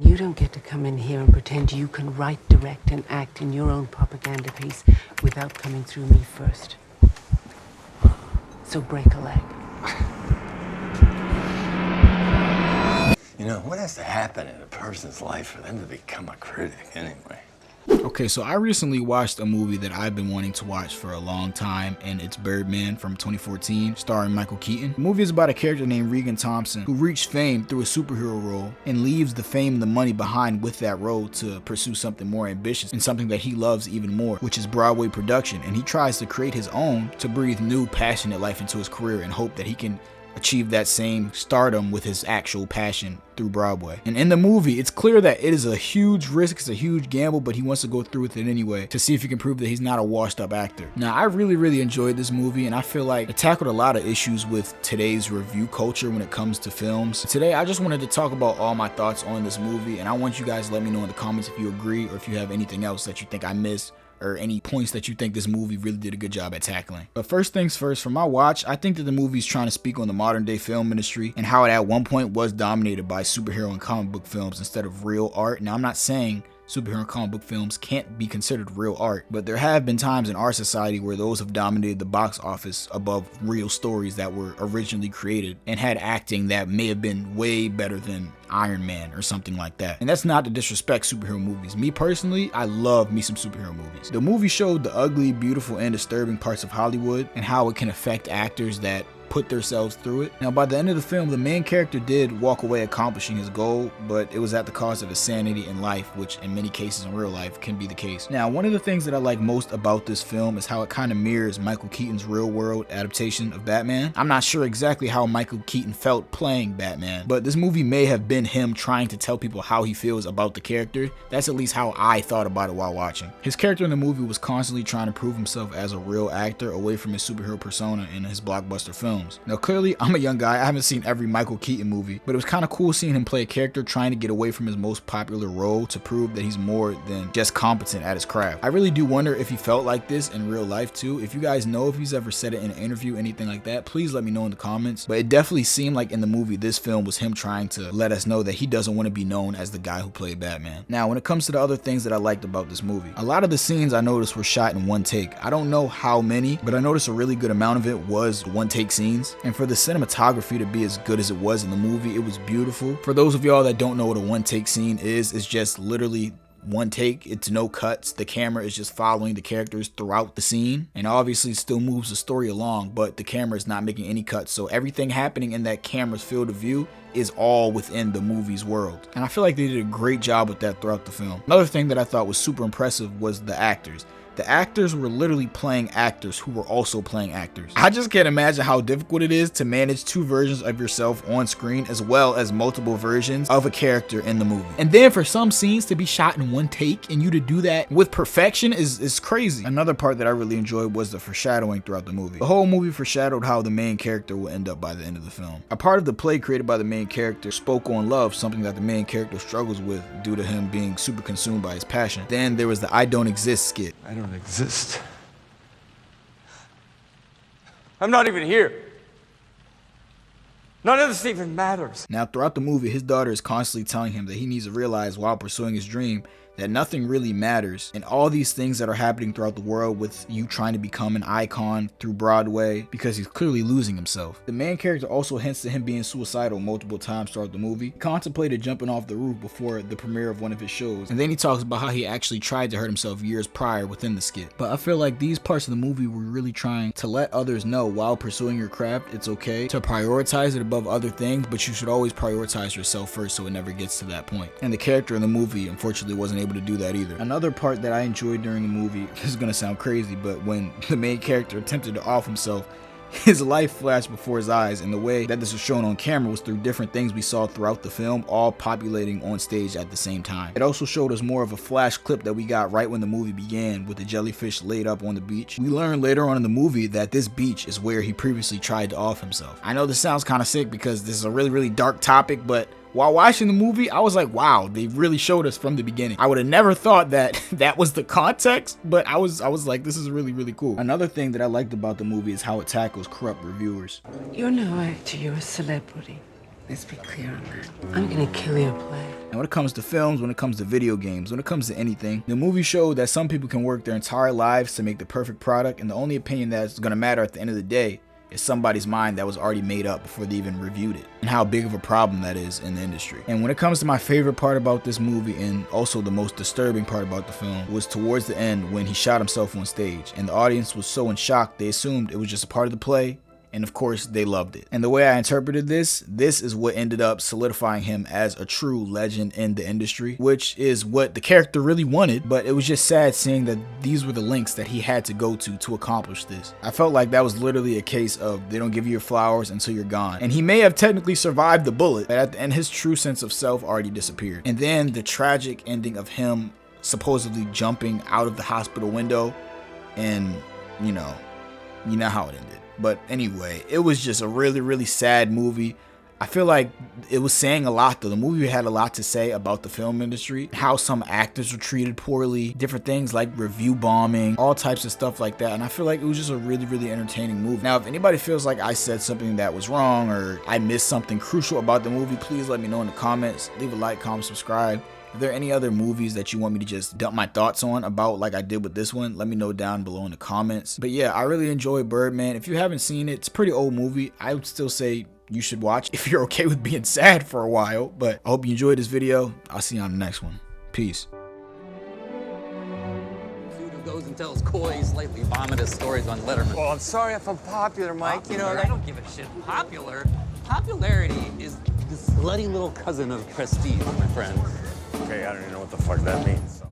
You don't get to come in here and pretend you can write, direct, and act in your own propaganda piece without coming through me first. So break a leg. You know, what has to happen in a person's life for them to become a critic anyway? Okay, so I recently watched a movie that I've been wanting to watch for a long time, and it's Birdman from 2014, starring Michael Keaton. The movie is about a character named Regan Thompson who reached fame through a superhero role and leaves the fame and the money behind with that role to pursue something more ambitious and something that he loves even more, which is Broadway production. And he tries to create his own to breathe new, passionate life into his career and hope that he can achieve that same stardom with his actual passion through Broadway. And in the movie, it's clear that it is a huge risk, it's a huge gamble, but he wants to go through with it anyway to see if he can prove that he's not a washed up actor. Now, I really enjoyed this movie, and I feel like it tackled a lot of issues with today's review culture when it comes to films. Today, I just wanted to talk about all my thoughts on this movie, and I want you guys to let me know in the comments if you agree or if you have anything else that you think I missed, or any points that you think this movie really did a good job at tackling. But first things first, for my watch, I think that the movie is trying to speak on the modern day film industry and how it at one point was dominated by superhero and comic book films instead of real art. Now, I'm not saying superhero and comic book films can't be considered real art, but there have been times in our society where those have dominated the box office above real stories that were originally created and had acting that may have been way better than Iron Man or something like that. And that's not to disrespect superhero movies. Me personally, I love me some superhero movies. The movie showed the ugly, beautiful, and disturbing parts of Hollywood and how it can affect actors that put themselves through it. Now, by the end of the film, the main character did walk away accomplishing his goal, but it was at the cost of his sanity in life, which in many cases in real life can be the case. Now, one of the things that I like most about this film is how it kind of mirrors Michael Keaton's real world adaptation of Batman. I'm not sure exactly how Michael Keaton felt playing Batman, but this movie may have been him trying to tell people how he feels about the character. That's at least how I thought about it while watching. His character in the movie was constantly trying to prove himself as a real actor away from his superhero persona in his blockbuster films. Now, clearly, I'm a young guy. I haven't seen every Michael Keaton movie, but it was kind of cool seeing him play a character trying to get away from his most popular role to prove that he's more than just competent at his craft. I really do wonder if he felt like this in real life too. If you guys know if he's ever said it in an interview, anything like that, please let me know in the comments. But it definitely seemed like in the movie, this film was him trying to let us know that he doesn't want to be known as the guy who played Batman. Now, when it comes to the other things that I liked about this movie, a lot of the scenes I noticed were shot in one take. I don't know how many, but I noticed a really good amount of it was one take scenes. And for the cinematography to be as good as it was in the movie, it was beautiful. For those of y'all that don't know what a one take scene is, it's just literally one take. It's no cuts. The camera is just following the characters throughout the scene, and obviously it still moves the story along, but the camera is not making any cuts. So everything happening in that camera's field of view is all within the movie's world. And I feel like they did a great job with that throughout the film. Another thing that I thought was super impressive was the actors. The actors were literally playing actors who were also playing actors. I just can't imagine how difficult it is to manage two versions of yourself on screen as well as multiple versions of a character in the movie. And then for some scenes to be shot in one take and you to do that with perfection is crazy. Another part that I really enjoyed was the foreshadowing throughout the movie. The whole movie foreshadowed how the main character will end up by the end of the film. A part of the play created by the main character spoke on love, something that the main character struggles with due to him being super consumed by his passion. Then there was the I Don't Exist skit. I don't exist. I'm not even here. None of this even matters. Now, throughout the movie, his daughter is constantly telling him that he needs to realize while pursuing his dream that nothing really matters, and all these things that are happening throughout the world with you trying to become an icon through Broadway, because he's clearly losing himself. The main character also hints to him being suicidal multiple times throughout the movie. He contemplated jumping off the roof before the premiere of one of his shows, and then he talks about how he actually tried to hurt himself years prior within the skit. But I feel like these parts of the movie were really trying to let others know while pursuing your craft, it's okay to prioritize it above other things, but you should always prioritize yourself first so it never gets to that point. And the character in the movie unfortunately wasn't able to do that either. Another part that I enjoyed during the movie, this is gonna sound crazy, but when the main character attempted to off himself, his life flashed before his eyes, and the way that this was shown on camera was through different things we saw throughout the film, all populating on stage at the same time. It also showed us more of a flash clip that we got right when the movie began with the jellyfish laid up on the beach. We learned later on in the movie that this beach is where he previously tried to off himself. I know this sounds kind of sick because this is a really dark topic, but while watching the movie, I was like, wow, they really showed us from the beginning. I would have never thought that that was the context, but I was like, this is really cool. Another thing that I liked about the movie is how it tackles corrupt reviewers. You're no actor, you're a celebrity. Let's be clear on that. I'm gonna kill your play. And when it comes to films, when it comes to video games, when it comes to anything, the movie showed that some people can work their entire lives to make the perfect product, and the only opinion that's gonna matter at the end of the day is somebody's mind that was already made up before they even reviewed it, and how big of a problem that is in the industry. And when it comes to my favorite part about this movie, and also the most disturbing part about the film, was towards the end when he shot himself on stage, and the audience was so in shock they assumed it was just a part of the play, and of course they loved it. And the way I interpreted this is what ended up solidifying him as a true legend in the industry, which is what the character really wanted. But it was just sad seeing that these were the lengths that he had to go to accomplish this. I felt like that was literally a case of they don't give you your flowers until you're gone. And he may have technically survived the bullet, but at the end his true sense of self already disappeared. And then the tragic ending of him supposedly jumping out of the hospital window, and you know how it ended. But anyway, it was just a really sad movie. I feel like it was saying a lot though. The movie had a lot to say about the film industry, how some actors were treated poorly, different things like review bombing, all types of stuff like that. And I feel like it was just a really entertaining movie. Now, if anybody feels like I said something that was wrong or I missed something crucial about the movie, please let me know in the comments. Leave a like, comment, subscribe. If there are any other movies that you want me to just dump my thoughts on about like I did with this one, let me know down below in the comments. But yeah, I really enjoyed Birdman. If you haven't seen it, it's a pretty old movie. I would still say you should watch if you're okay with being sad for a while. But I hope you enjoyed this video. I'll see you on the next one. Peace. Goes and tells coy, slightly vomitous stories on Letterman. Well, I'm sorry if I'm popular, Mike. You know, I don't give a shit. Popularity is the slutty little cousin of prestige, my friend. Okay, I don't even know what the fuck that means.